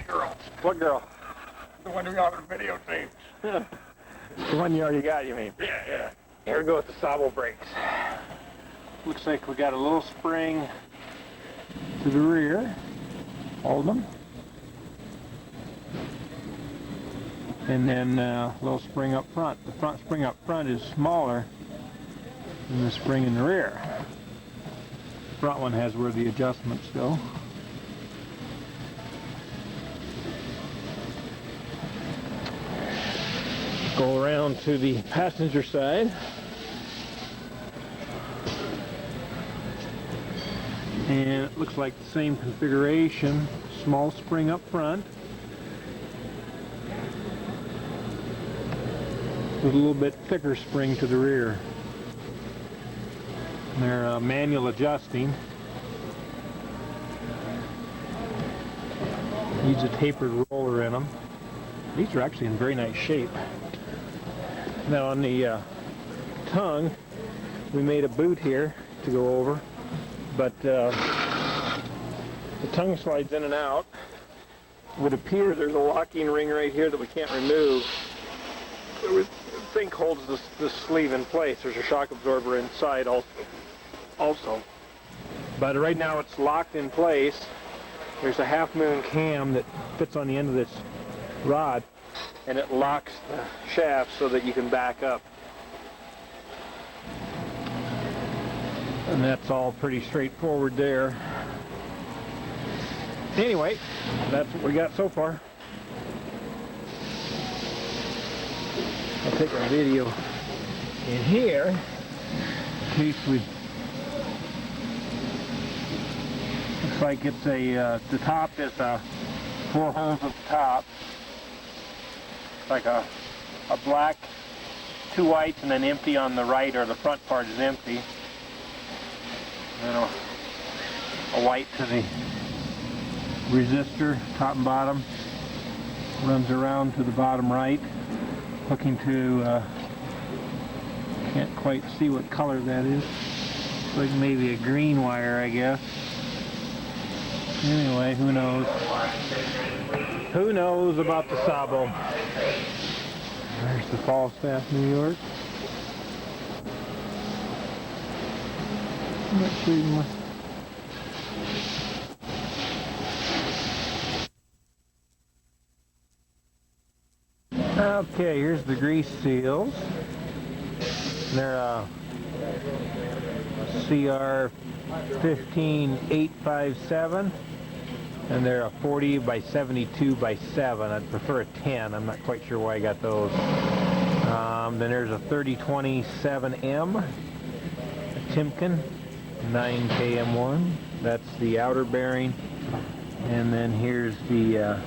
girl. What girl? The one we got on videotape. The one you already got, you mean? Yeah. Here we go with the SaabO brakes. Looks like we got a little spring to the rear. Hold them. And then a little spring up front. The front spring up front is smaller than the spring in the rear. The front one has where the adjustments go. Go around to the passenger side. And it looks like the same configuration. Small spring up front. With a little bit thicker spring to the rear. And they're manual adjusting. Needs a tapered roller in them. These are actually in very nice shape. Now on the tongue, we made a boot here to go over, but the tongue slides in and out. It would appear there's a locking ring right here that we can't remove. The thing holds this sleeve in place. There's a shock absorber inside also. But right now it's locked in place. There's a half-moon cam that fits on the end of this rod, and it locks the shaft so that you can back up. And that's all pretty straightforward there. Anyway, that's what we got so far. I'll take a video in here in case we... Looks like it's a, the top is 4 holes at the top. Like a black, 2 whites, and then empty on the right, or the front part is empty. And then a white to the resistor, top and bottom. Runs around to the bottom right, hooking to, can't quite see what color that is. Looks like maybe a green wire, I guess. Anyway, who knows? Who knows about the SaabO? There's the Falstaff, New York. I'm not sure even what... Okay, here's the grease seals. They're CR 15857. And they're a 40 by 72 by 7. I'd prefer a 10. I'm not quite sure why I got those. Then there's a 3027M, a Timken, 9KM1. That's the outer bearing. And then here's the,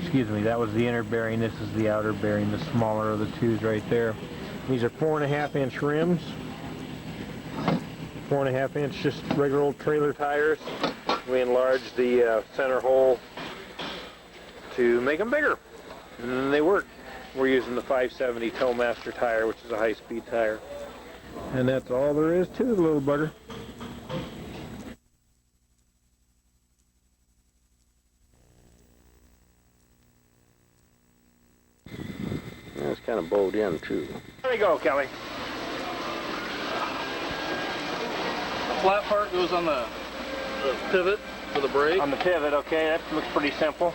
excuse me, that was the inner bearing. This is the outer bearing, the smaller of the twos right there. These are 4.5-inch rims. 4.5-inch, just regular old trailer tires. We enlarged the center hole to make them bigger, and then they work. We're using the 570 Towmaster tire, which is a high-speed tire. And that's all there is to the little bugger. Yeah, it's kind of bowed in, too. There you go, Kelly. The flat part goes on the pivot for the brake. On the pivot, okay, that looks pretty simple.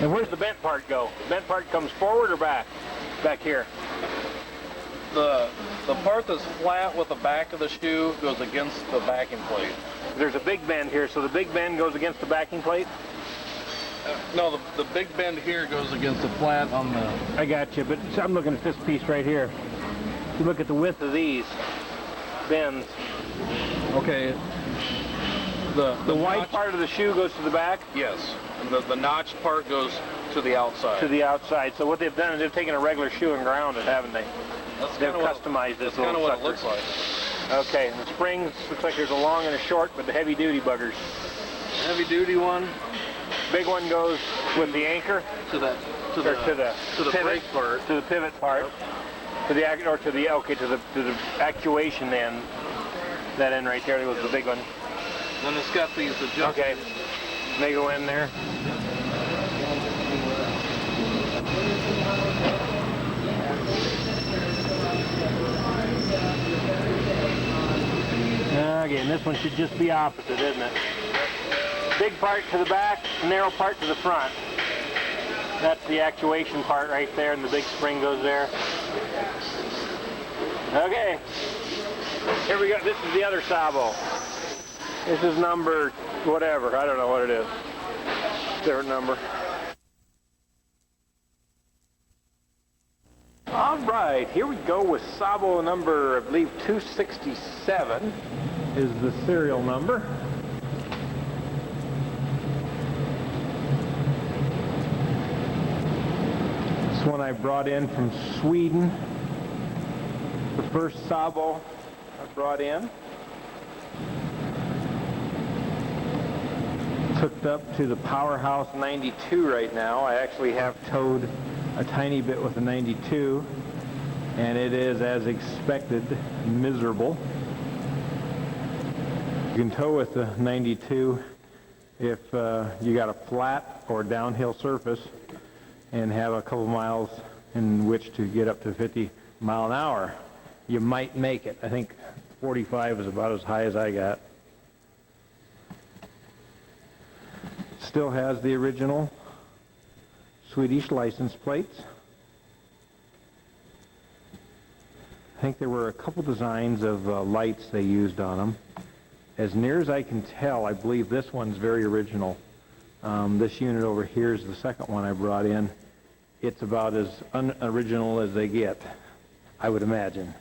And where's the bent part go? The bent part comes forward or back? Back here. The part that's flat with the back of the shoe goes against the backing plate. There's a big bend here, so the big bend goes against the backing plate? No, the big bend here goes against the flat on the... I got you, but I'm looking at this piece right here. You look at the width of these bends. Okay. The white part of the shoe goes to the back? Yes. And the notched part goes to the outside. To the outside. So what they've done is they've taken a regular shoe and ground it, haven't they? They've customized this little sucker. That's kind of what it looks like. Okay, and the springs, looks like there's a long and a short, but the heavy-duty buggers. Heavy-duty one. Big one goes with the anchor. To the pivot brake part. To the pivot part. Yep. To the actuation end. That end right there was the big one. Then it's got these adjustments. Okay. They go in there. Again, this one should just be opposite, isn't it? Big part to the back, narrow part to the front. That's the actuation part right there, and the big spring goes there. Okay, here we go. This is the other SaabO. This is number whatever. I don't know what it is. Different number. All right, here we go with SaabO number, I believe, 267 is the serial number. This one I brought in from Sweden. The first SaabO I brought in. It's hooked up to the Powerhouse 92 right now. I actually have towed a tiny bit with the 92, and it is, as expected, miserable. You can tow with the 92 if you got a flat or downhill surface and have a couple miles in which to get up to 50 mile an hour. You might make it. I think 45 is about as high as I got. Still has the original Swedish license plates. I think there were a couple designs of lights they used on them. As near as I can tell, I believe this one's very original. This unit over here is the second one I brought in. It's about as unoriginal as they get, I would imagine.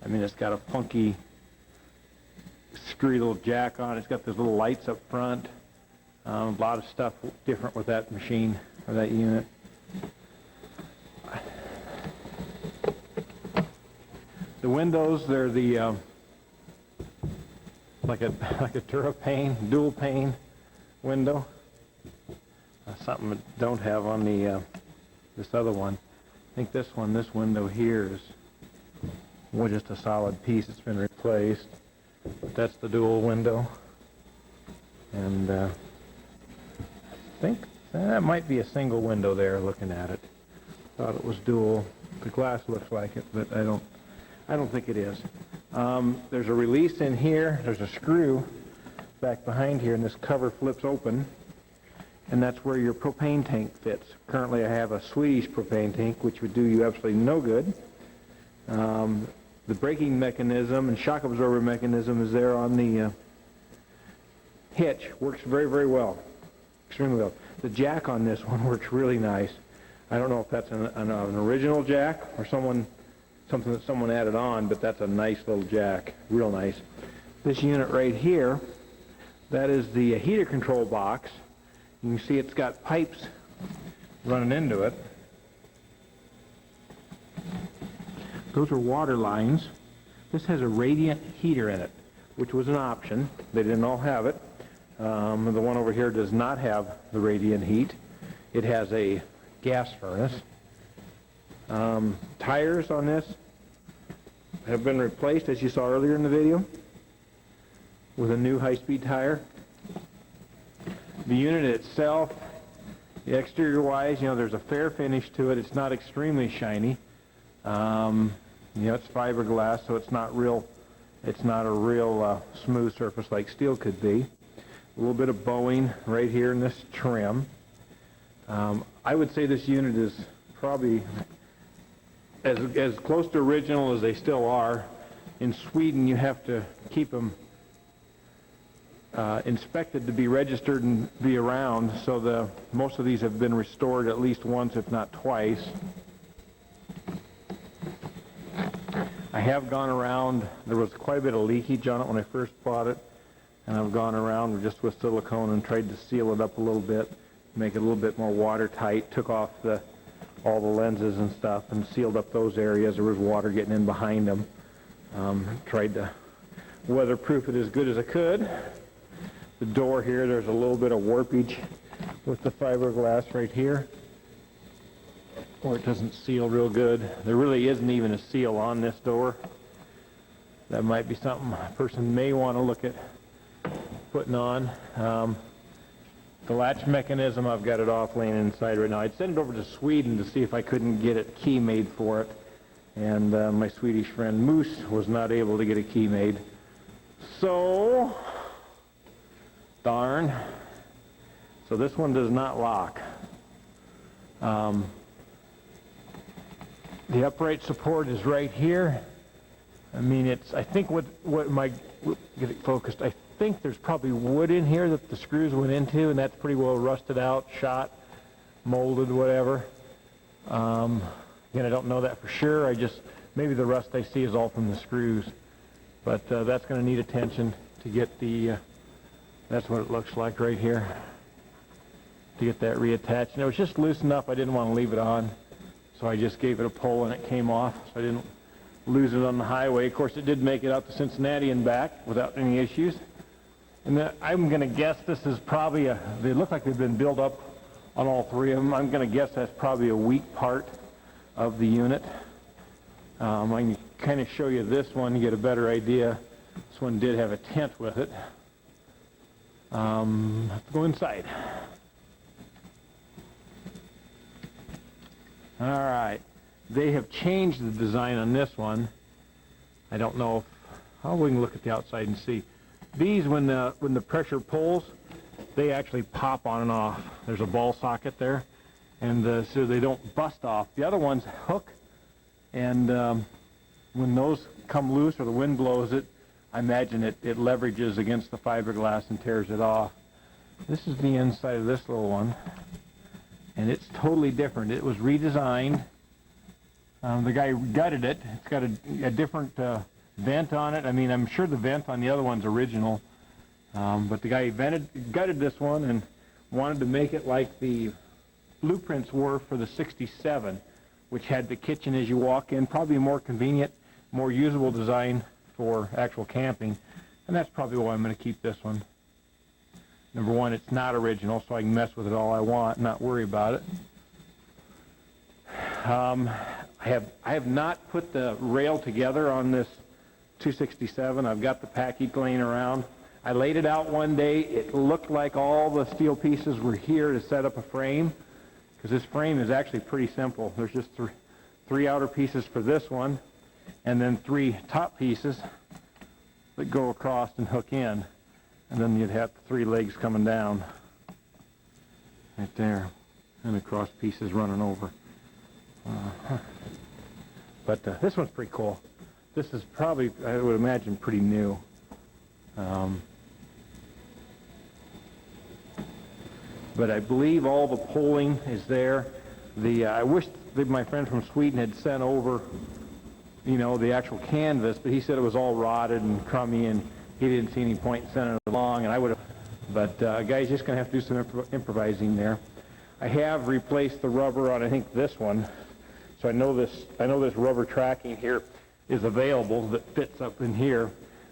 I mean, it's got a funky, screwy little jack on it. It's got those little lights up front. A lot of stuff different with that machine, or that unit. The windows, they're the like a Durapane, dual pane window. Something I don't have on the this other one. I think this window here is just a solid piece. It's been replaced. But that's the dual window, and I think that might be a single window there. Looking at it, thought it was dual. The glass looks like it, but I don't think it is. There's a release in here. There's a screw back behind here, and this cover flips open, and that's where your propane tank fits. Currently, I have a Swedish propane tank, which would do you absolutely no good. The braking mechanism and shock absorber mechanism is there on the hitch. Works very, very well. Extremely well. The jack on this one works really nice. I don't know if that's an original jack or something that someone added on, but that's a nice little jack. Real nice. This unit right here, that is the heater control box. You can see it's got pipes running into it. Those are water lines. This has a radiant heater in it, which was an option. They didn't all have it. The one over here does not have the radiant heat. It has a gas furnace. Tires on this have been replaced, as you saw earlier in the video, with a new high-speed tire. The unit itself, the exterior-wise, there's a fair finish to it. It's not extremely shiny. It's fiberglass, so it's not a real smooth surface like steel could be. A little bit of bowing right here in this trim. I would say this unit is probably as close to original as they still are. In Sweden, you have to keep them inspected to be registered and be around, so most of these have been restored at least once, if not twice. I have gone around. There was quite a bit of leakage on it when I first bought it, and I've gone around just with silicone and tried to seal it up a little bit, make it a little bit more watertight. Took off all the lenses and stuff and sealed up those areas. There was water getting in behind them. Tried to weatherproof it as good as I could. The door here, there's a little bit of warpage with the fiberglass right here, or it doesn't seal real good. There really isn't even a seal on this door. That might be something a person may want to look at putting on. The latch mechanism, I've got it off laying inside right now. I'd sent it over to Sweden to see if I couldn't get a key made for it. And my Swedish friend Moose was not able to get a key made. So, darn. So this one does not lock. The upright support is right here. I mean, it's, I think what get it focused, I think there's probably wood in here that the screws went into, and that's pretty well rusted out, shot, molded, whatever. Again, I don't know that for sure. Maybe the rust I see is all from the screws. But that's going to need attention to get the, that's what it looks like right here, to get that reattached. And it was just loose enough, I didn't want to leave it on. So I just gave it a pull and it came off, so I didn't lose it on the highway. Of course, it did make it out to Cincinnati and back without any issues. And I'm going to guess this is probably they look like they've been built up on all three of them. I'm going to guess that's probably a weak part of the unit. I can kind of show you this one, you get a better idea. This one did have a tent with it. Let's go inside. All right, they have changed the design on this one. I don't know if, we can look at the outside and see. These, when the pressure pulls, they actually pop on and off. There's a ball socket there, and so they don't bust off. The other ones hook, and when those come loose or the wind blows it, I imagine it leverages against the fiberglass and tears it off. This is the inside of this little one. And it's totally different. It was redesigned. The guy gutted it. It's got a different vent on it. I mean, I'm sure the vent on the other one's original. But the guy gutted this one and wanted to make it like the blueprints were for the 67, which had the kitchen as you walk in. Probably a more convenient, more usable design for actual camping. And that's probably why I'm going to keep this one. Number one, it's not original, so I can mess with it all I want and not worry about it. I have not put the rail together on this 267. I've got the package laying around. I laid it out one day. It looked like all the steel pieces were here to set up a frame, because this frame is actually pretty simple. There's just three outer pieces for this one, and then 3 top pieces that go across and hook in. And then you'd have 3 legs coming down right there, and the cross pieces running over. But this one's pretty cool. This is probably, I would imagine, pretty new. But I believe all the pulling is there. I wish that my friend from Sweden had sent over, the actual canvas, but he said it was all rotted and crummy, and he didn't see any point in sending it along, and I would have. But guy's just going to have to do some improvising there. I have replaced the rubber on, I think, this one. So I know this rubber tracking here is available that fits up in here.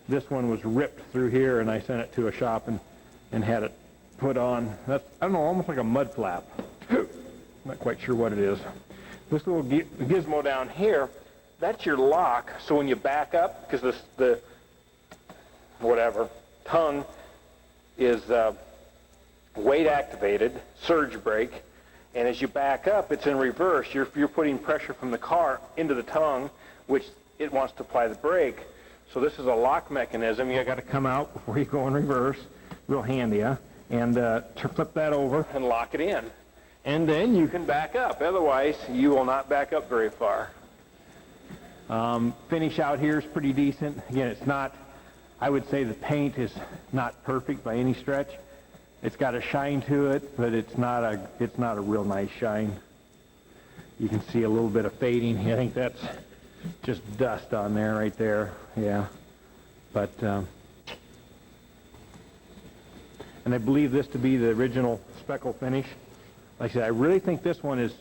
This one was ripped through here, and I sent it to a shop and had it put on. That's, I don't know, almost like a mud flap. Not quite sure what it is. This little gizmo down here, that's your lock. So when you back up, because the tongue is weight activated, surge brake, and as you back up, it's in reverse. You're putting pressure from the car into the tongue, which it wants to apply the brake. So this is a lock mechanism. You got to come out before you go in reverse. Real handy, huh? And to flip that over and lock it in. And then you can back up. Otherwise, you will not back up very far. Finish out here is pretty decent. Again, it's not, I would say the paint is not perfect by any stretch. It's got a shine to it, but it's not a real nice shine. You can see a little bit of fading. I think that's just dust on there right there. Yeah. But and I believe this to be the original speckle finish. Like I said, I really think this one is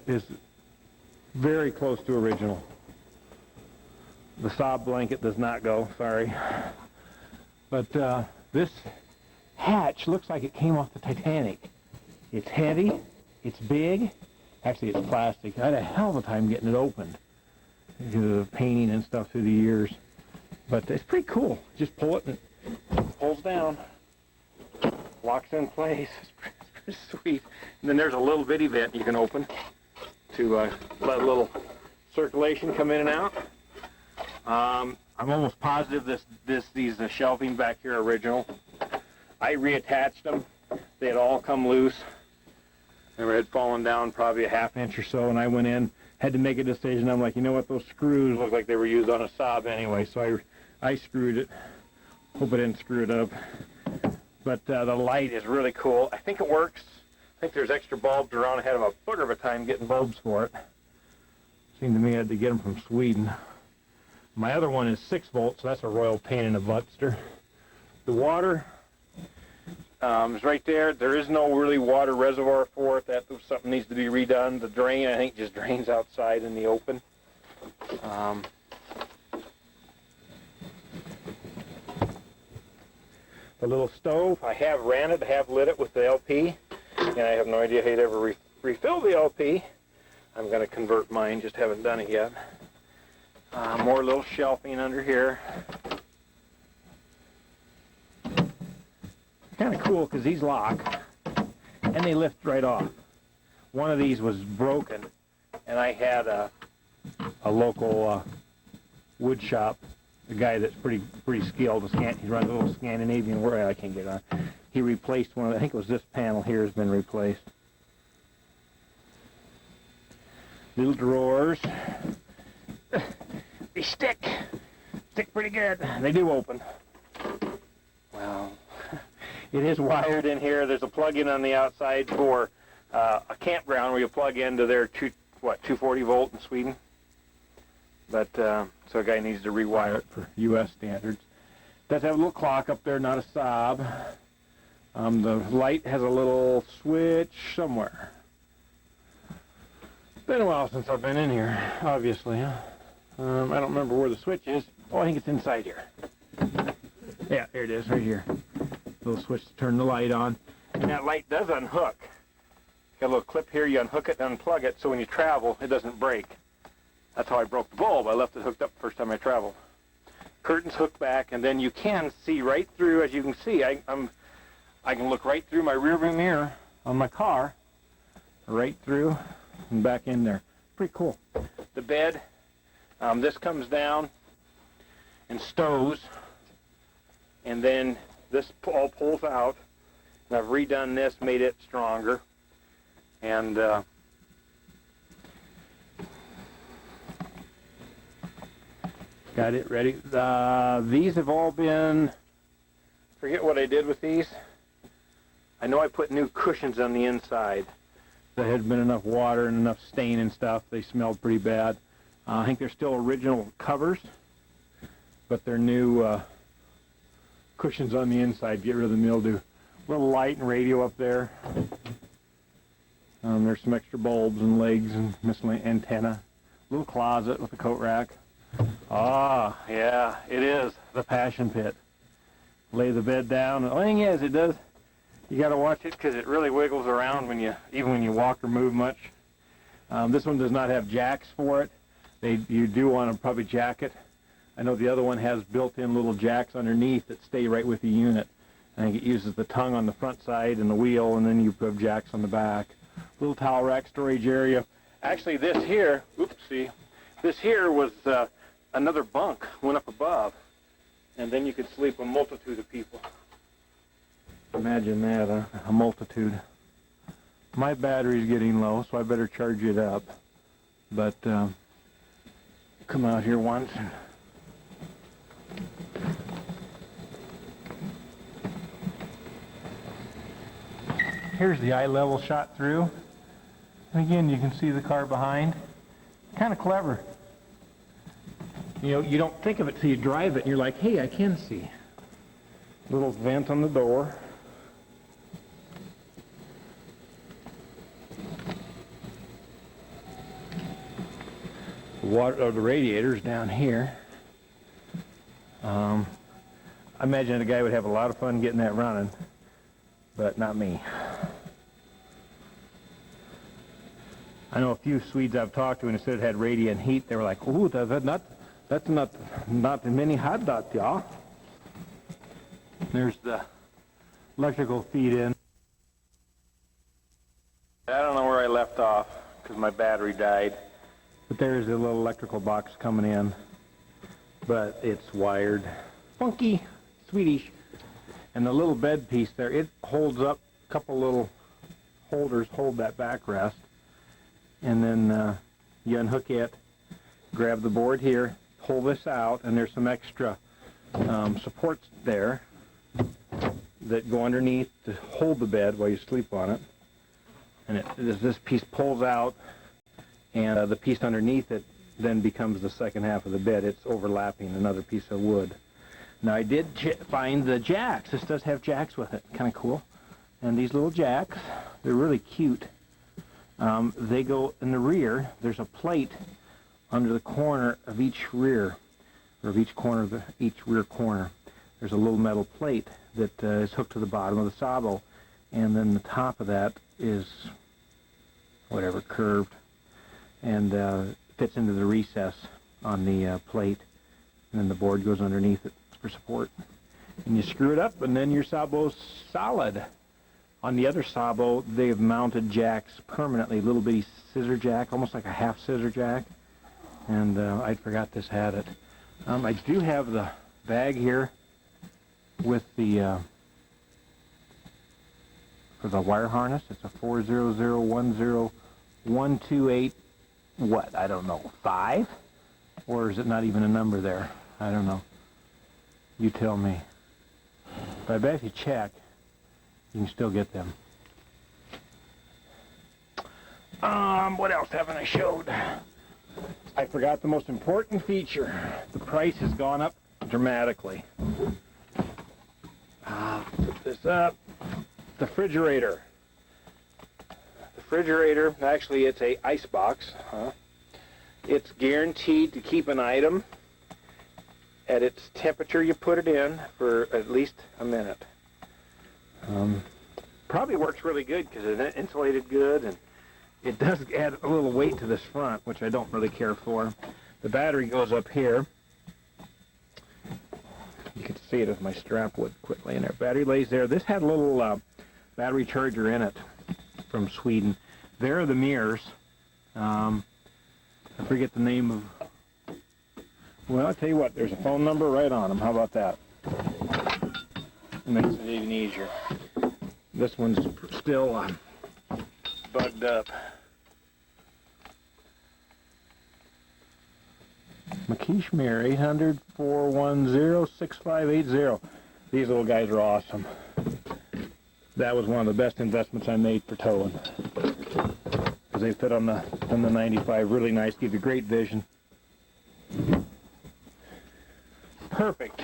very close to original. The Saab blanket does not go, sorry. But this hatch looks like it came off the Titanic. It's heavy, it's big. Actually, it's plastic. I had a hell of a time getting it opened because of painting and stuff through the years. But it's pretty cool. Just pull it and it pulls down, locks in place. It's pretty Sweet. And then there's a little bitty vent you can open to let a little circulation come in and out. I'm almost positive these shelving back here are original. I reattached them. They had all come loose. They had fallen down probably a half inch or so, and I went in, had to make a decision. I'm like, you know what, those screws look like they were used on a Saab anyway, so I screwed it. Hope I didn't screw it up. But the light is really cool. I think it works. I think there's extra bulbs around. I had a booger of a time getting bulbs for it. Seemed to me I had to get them from Sweden. My other one is 6 volts, so that's a royal pain in the buttster. The water is right there. There is no really water reservoir for it. That something needs to be redone. The drain, I think, just drains outside in the open. The little stove, I have ran it, I have lit it with the LP, and I have no idea how you'd ever refill the LP. I'm going to convert mine, just haven't done it yet. More little shelving under here. Kind of cool because these lock, and they lift right off. One of these was broken, and I had a local wood shop, a guy that's pretty skilled. He runs a little Scandinavian work. I can't get it on. He replaced one. I think it was this panel here has been replaced. Little drawers. They stick pretty good. They do open. Well, it is wired in here. There's a plug-in on the outside for a campground where you plug into their 240 volt in Sweden. But so a guy needs to rewire it for U.S. standards. Does have a little clock up there, not a Saab. The light has a little switch somewhere. Been a while since I've been in here, obviously. Huh? I don't remember where the switch is. Oh, I think it's inside here. Yeah, there it is, right here. Little switch to turn the light on. And that light does unhook. Got a little clip here, you unhook it and unplug it, so when you travel, it doesn't break. That's how I broke the bulb. I left it hooked up the first time I traveled. Curtains hook back, and then you can see right through, as you can see, I can look right through my rearview mirror on my car, right through and back in there. Pretty cool. The bed, this comes down and stows, and then this all pulls out, and I've redone this, made it stronger, and got it ready. These have all been, forget what I did with these. I know I put new cushions on the inside. There had been enough water and enough stain and stuff. They smelled pretty bad. I think they're still original covers, but they're new cushions on the inside. Get rid of the mildew. Little light and radio up there. There's some extra bulbs and legs and miscellaneous antenna. Little closet with a coat rack. Ah, yeah, it is the passion pit. Lay the bed down. The thing is, it does. You got to watch it because it really wiggles around even when you walk or move much. This one does not have jacks for it. You do want to probably jack it. I know the other one has built-in little jacks underneath that stay right with the unit. I think it uses the tongue on the front side and the wheel, and then you put jacks on the back. Little towel rack storage area. Actually, this here, oopsie, this here was another bunk, went up above, and then you could sleep a multitude of people. Imagine that, a multitude. My battery's getting low, so I better charge it up. But come out here once. Here's the eye level shot through. And again, you can see the car behind. Kind of clever. You know, you don't think of it till you drive it, and you're like, hey, I can see. Little vent on the door. The radiator's down here. I imagine the guy would have a lot of fun getting that running, but not me. I know a few Swedes I've talked to, and instead it had radiant heat, they were like, "Ooh, that's not many hot that, yeah." There's the electrical feed in. because my battery died. But there's a little electrical box coming in, but it's wired. Funky, Swedish. And the little bed piece there, it holds up, a couple little holders hold that backrest. And then you unhook it, grab the board here, pull this out, and there's some extra supports there that go underneath to hold the bed while you sleep on it. And this piece pulls out, and the piece underneath it then becomes the second half of the bed. It's overlapping another piece of wood. Now I did find the jacks. This does have jacks with it. Kind of cool. And these little jacks, they're really cute. They go in the rear. There's a plate under the corner of each rear, or of each corner of each rear corner. There's a little metal plate that is hooked to the bottom of the SaabO, and then the top of that is whatever, curved, and fits into the recess on the plate, and then the board goes underneath it for support. And you screw it up, and then your SaabO's solid. On the other SaabO, they've mounted jacks permanently, little bitty scissor jack, almost like a half scissor jack, and I forgot this had it. I do have the bag here with the for the wire harness. It's a 400101228, what, I don't know, 5? Or is it not even a number there? I don't know. You tell me. But I bet if you check, you can still get them. What else haven't I showed? I forgot the most important feature. The price has gone up dramatically. Put this up. The refrigerator. The refrigerator, actually it's a ice box. It's guaranteed to keep an item at its temperature you put it in for at least a minute. Probably works really good because it's insulated good, and it does add a little weight to this front, which I don't really care for. The battery goes up here. You can see it if my strap would quit laying there. Battery lays there. This had a little battery charger in it from Sweden. There are the mirrors. I forget the name of... Well, I'll tell you what, there's a phone number right on them. How about that? It makes it even easier. This one's still bugged up. McKeish Mirror, 800-410-6580. These little guys are awesome. That was one of the best investments I made for towing. Because they fit on the 95 really nice, give you great vision. Perfect.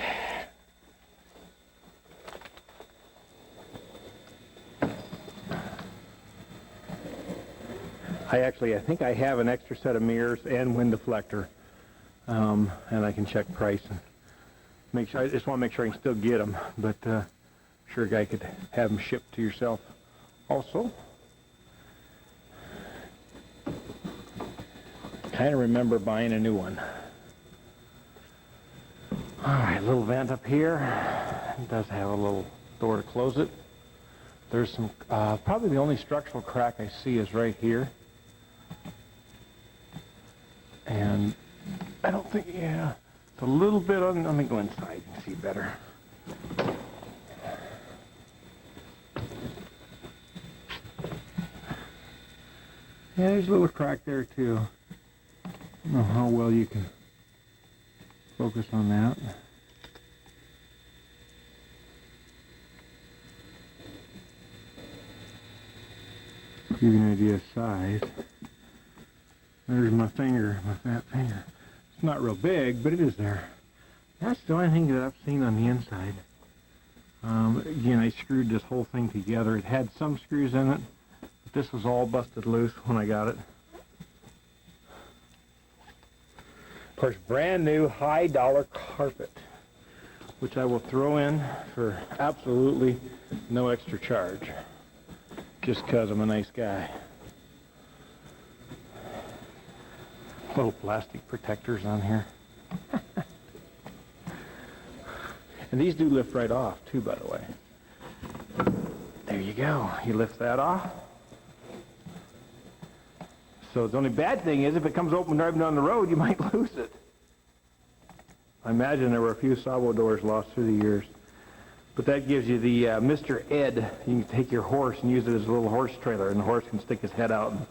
I think I have an extra set of mirrors and wind deflector, and I can check price and make sure. I just want to make sure I can still get them, but sure a guy could have them shipped to yourself also. Kind of remember buying a new one. All right, little vent up here. It does have a little door to close it. There's some, probably the only structural crack I see is right here. And I don't think, yeah, it's a little bit on, let me go inside and see better. Yeah, there's a little crack there too. I don't know how well you can focus on that. Give you an idea of size. There's my finger, my fat finger. It's not real big, but it is there. That's the only thing that I've seen on the inside. Again, I screwed this whole thing together. It had some screws in it, but this was all busted loose when I got it. Of course, brand new high dollar carpet, which I will throw in for absolutely no extra charge, just because I'm a nice guy. Little plastic protectors on here. And these do lift right off too, by the way. There you go. You lift that off. So the only bad thing is if it comes open driving down the road, you might lose it. I imagine there were a few SaabO doors lost through the years. But that gives you the Mr. Ed. You can take your horse and use it as a little horse trailer, and the horse can stick his head out and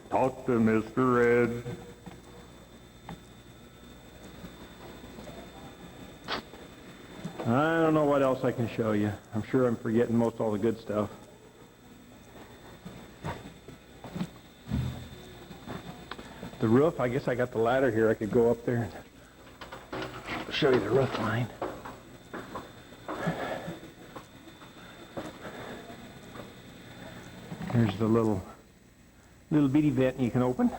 talk to Mr. Ed. I don't know what else I can show you. I'm sure I'm forgetting most all the good stuff. The roof, I guess I got the ladder here. I could go up there and show you the roof line. Here's the little bitty vent you can open.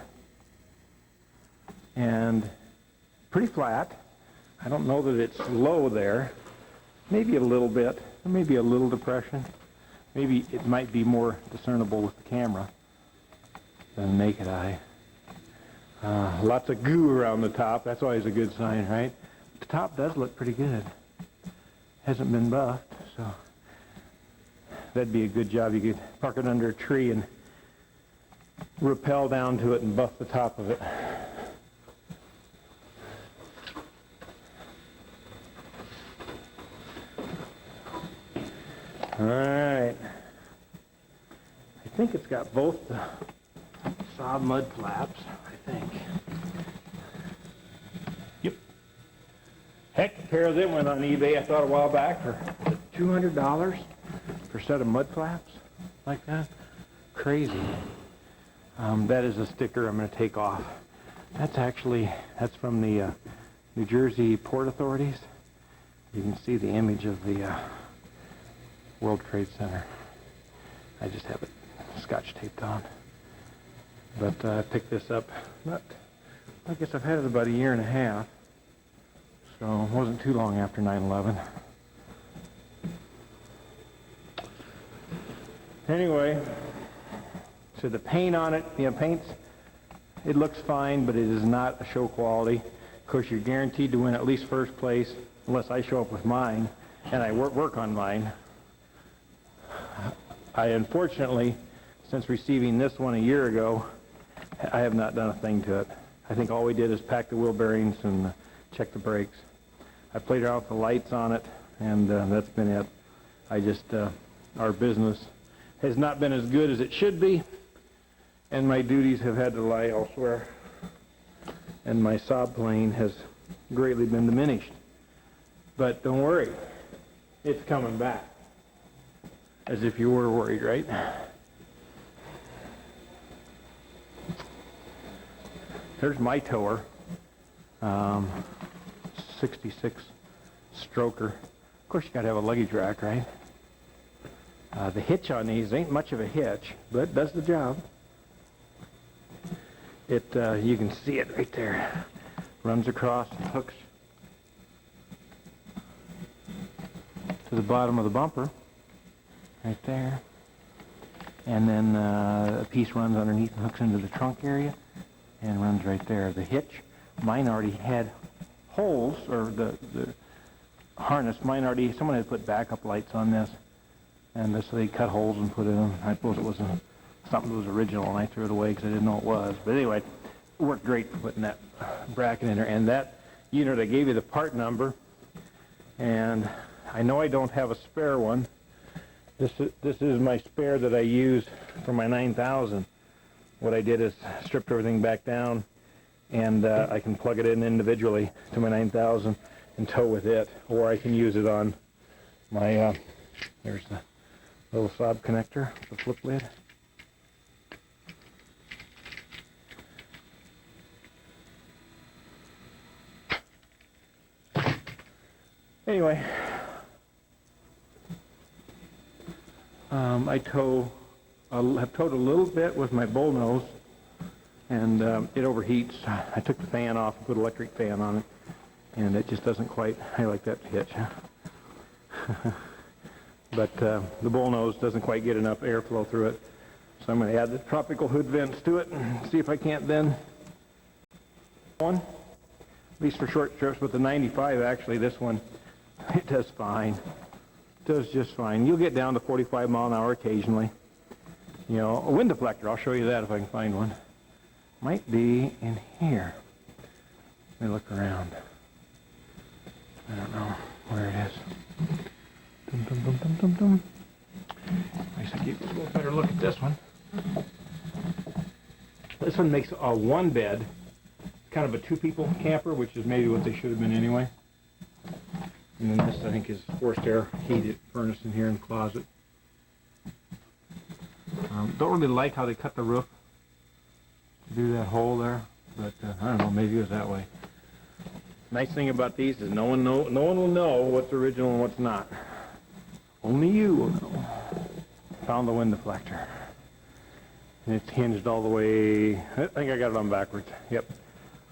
And pretty flat. I don't know that it's low there. Maybe a little bit. There may be a little depression. Maybe it might be more discernible with the camera than the naked eye. Lots of goo around the top. That's always a good sign, right? The top does look pretty good. Hasn't been buffed, so that'd be a good job. You could park it under a tree and rappel down to it and buff the top of it. All right. I think it's got both the Saab mud flaps, I think. Yep. Heck, a pair of them went on eBay, I thought a while back, for $200 for a set of mud flaps like that. Crazy. That is a sticker I'm going to take off. That's from the New Jersey Port Authorities. You can see the image of the World Trade Center. I just have it scotch taped on. But I picked this up, I guess I've had it about a year and a half, so it wasn't too long after 9/11. Anyway, so the paint on it, it looks fine, but it is not a show quality. Of course, you're guaranteed to win at least first place, unless I show up with mine, and I work on mine. I unfortunately, since receiving this one a year ago, I have not done a thing to it. I think all we did is pack the wheel bearings and check the brakes. I played around with the lights on it, and that's been it. Our business has not been as good as it should be, and my duties have had to lie elsewhere. And my Saab plane has greatly been diminished. But don't worry, it's coming back. As if you were worried, right? There's my tower, 66 stroker. Of course, you got to have a luggage rack, right? The hitch on these ain't much of a hitch, but it does the job. You can see it right there. Runs across and hooks to the bottom of the bumper, right there. And then a piece runs underneath and hooks into the trunk area and runs right there. The hitch, mine already had holes, or the harness, someone had put backup lights on this, and so they cut holes and put it in. I suppose it was something that was original, and I threw it away because I didn't know it was. But anyway, it worked great for putting that bracket in there. And that unit, I gave you the part number, and I know I don't have a spare one. This is my spare that I use for my 9000. What I did is stripped everything back down, and I can plug it in individually to my 9000 and tow with it, or I can use it on my, there's the little Saab connector, the flip lid. Anyway, I have towed a little bit with my bull nose, and it overheats. I took the fan off and put an electric fan on it, and it just doesn't quite, I like that hitch. But the bull nose doesn't quite get enough airflow through it, so I'm going to add the tropical hood vents to it and see if I can't then one, at least for short trips. With the 95, actually, this one, it does fine. It does just fine. You'll get down to 45 mile an hour occasionally, you know, a wind deflector. I'll show you that if I can find one. Might be in here. Let me look around. I don't know where it is. Dum, dum, dum, dum, dum, dum. I guess I give you a little better look at this one. This one makes a one bed, kind of a two people camper, which is maybe what they should have been anyway. And then this, I think, is forced air heated furnace in here in the closet. Don't really like how they cut the roof to do that hole there, but I don't know, maybe it was that way. Nice thing about these is no one will know what's original and what's not. Only you will know. Found the wind deflector. And it's hinged all the way. I think I got it on backwards. Yep.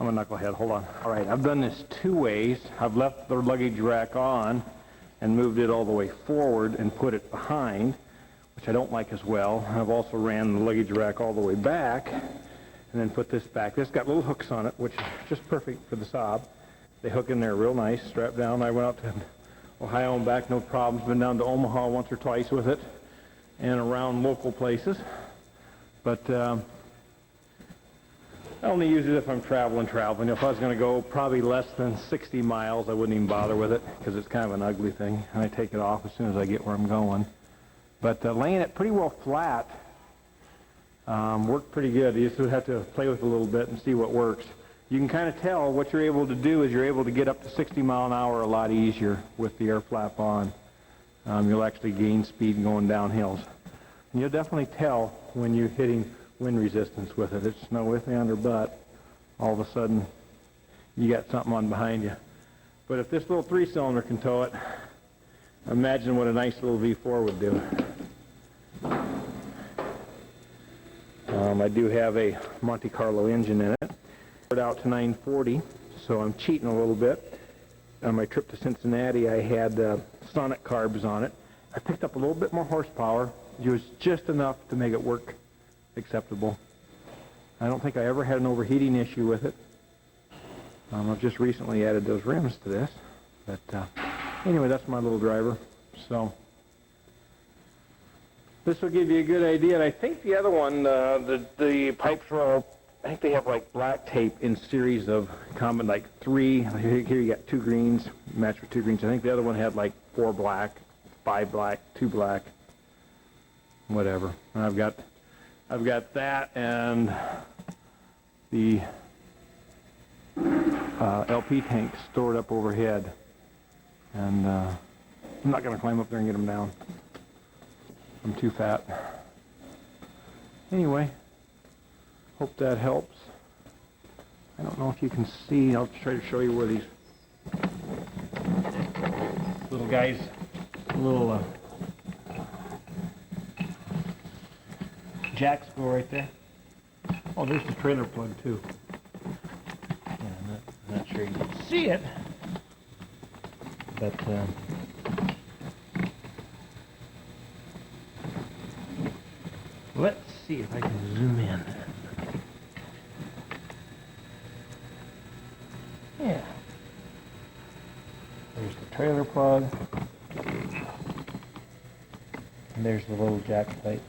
I'm a knucklehead. Hold on. All right, I've done this two ways. I've left the luggage rack on and moved it all the way forward and put it behind, which I don't like as well. I've also ran the luggage rack all the way back and then put this back. This got little hooks on it, which is just perfect for the Saab. They hook in there real nice, strap down. I went out to Ohio and back, no problems. Been down to Omaha once or twice with it and around local places. But I only use it if I'm traveling. If I was going to go probably less than 60 miles, I wouldn't even bother with it because it's kind of an ugly thing. And I take it off as soon as I get where I'm going. But laying it pretty well flat worked pretty good. You just would have to play with it a little bit and see what works. You can kind of tell what you're able to do is you're able to get up to 60 mile an hour a lot easier with the air flap on. You'll actually gain speed going down hills. And you'll definitely tell when you're hitting wind resistance with it. It's no if, and, or but. All of a sudden, you got something on behind you. But if this little three-cylinder can tow it, imagine what a nice little V4 would do. I do have a Monte Carlo engine in it. It out to 940, so I'm cheating a little bit. On my trip to Cincinnati, I had Sonic carbs on it. I picked up a little bit more horsepower. It was just enough to make it work acceptable. I don't think I ever had an overheating issue with it. I've just recently added those rims to this. But anyway, that's my little driver. So this will give you a good idea. And I think the other one, the pipes are, I think they have like black tape in series of common, like three. Here you got two greens, matched with two greens. I think the other one had like 4 black, 5 black, 2 black, whatever. And I've got that and the LP tank stored up overhead. And I'm not going to climb up there and get them down. I'm too fat. Anyway, hope that helps. I don't know if you can see. I'll try to show you where these little guys, little jacks go right there. Oh, there's the trailer plug too. Yeah, I'm not sure you can see it, but let's see if I can zoom in. Yeah. There's the trailer plug. And there's the little jack plate.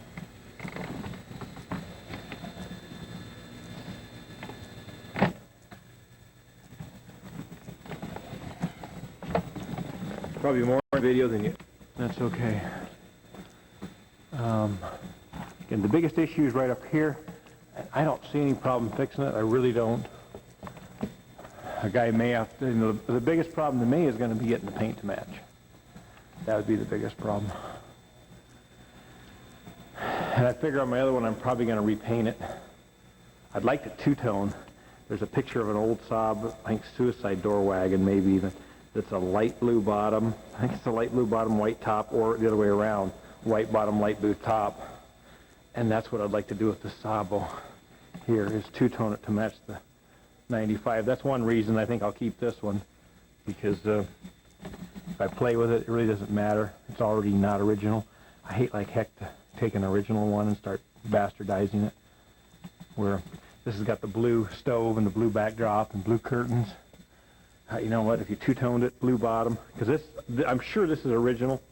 Probably more video than you. That's okay. Again, the biggest issue is right up here. I don't see any problem fixing it. I really don't. A guy may have to, the biggest problem to me is going to be getting the paint to match. That would be the biggest problem. And I figure on my other one I'm probably going to repaint it. I'd like to two-tone. There's a picture of an old Saab, I think suicide door wagon maybe even. It's a light blue bottom. I think it's a light blue bottom, white top, or the other way around. White bottom, light blue top. And that's what I'd like to do with the SaabO here, is two-tone it to match the 95. That's one reason I think I'll keep this one, because if I play with it, it really doesn't matter. It's already not original. I hate like heck to take an original one and start bastardizing it, where this has got the blue stove and the blue backdrop and blue curtains. You know what, if you two-toned it, blue bottom, because this, I'm sure this is original,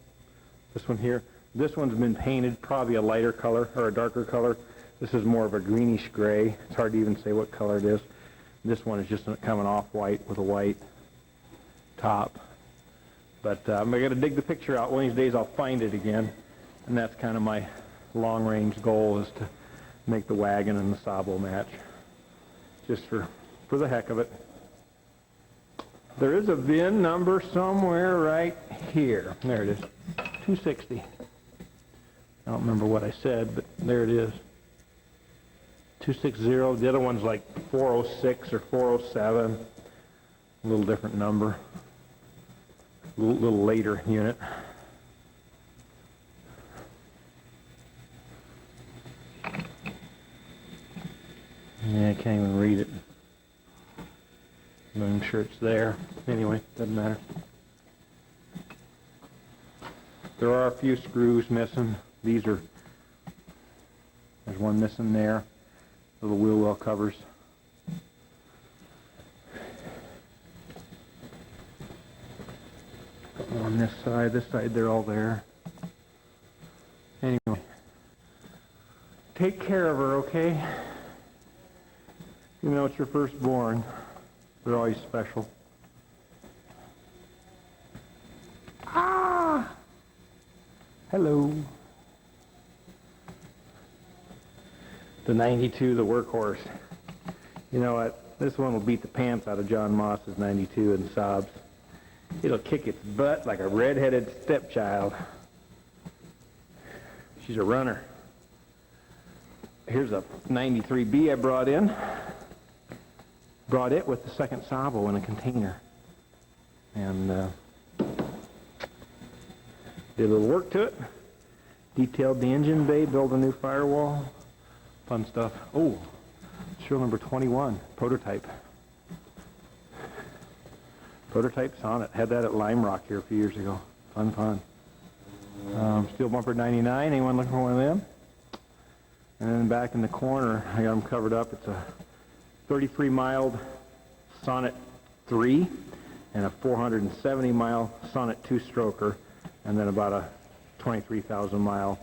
this one here, This one's been painted probably a lighter color or a darker color. This is more of a greenish gray. It's hard to even say what color it is. This one is just coming off white with a white top. But I'm going to dig the picture out. One of these days I'll find it again. And that's kind of my long-range goal, is to make the wagon and the SaabO match. Just for the heck of it. There is a VIN number somewhere right here. There it is. 260. I don't remember what I said, but there it is. 260. The other one's like 406 or 407. A little different number. A little later unit. Yeah, I can't even read it. I'm sure it's there. Anyway, doesn't matter. There are a few screws missing. There's one missing there. Little wheel well covers. On this side, they're all there. Anyway, take care of her, okay? Even though it's your firstborn, they're always special. Ah! Hello. The 92, the workhorse. You know what? This one will beat the pants out of John Moss's 92 and Saab's. It'll kick its butt like a red-headed stepchild. She's a runner. Here's a 93B I brought in. Brought it with the second SaabO in a container. And did a little work to it. Detailed the engine bay, built a new firewall. Fun stuff. Oh, serial number 21, prototype. Prototype Sonnet. Had that at Lime Rock here a few years ago. Fun. Steel bumper 99. Anyone looking for one of them? And then back in the corner, I got them covered up. It's a 33-mile Sonnet 3 and a 470-mile Sonnet 2-stroker, and then about a 23,000-mile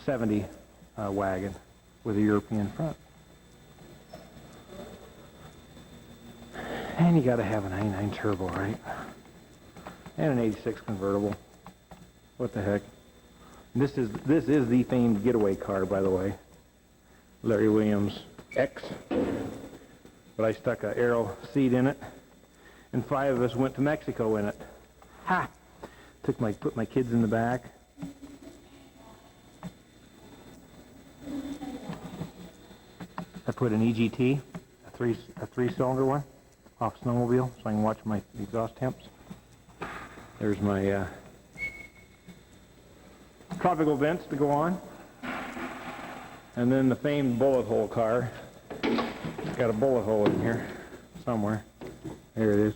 70 wagon with a European front. And you got to have a 99 turbo, right? And an 86 convertible. What the heck? This is the famed getaway car, by the way. Larry Williams X. But I stuck an Aero seat in it, and 5 of us went to Mexico in it. Ha! Put my kids in the back. I put an EGT, a three-cylinder one, off snowmobile, so I can watch my exhaust temps. There's my tropical vents to go on. And then the famed bullet hole car. It's got a bullet hole in here somewhere. There it is.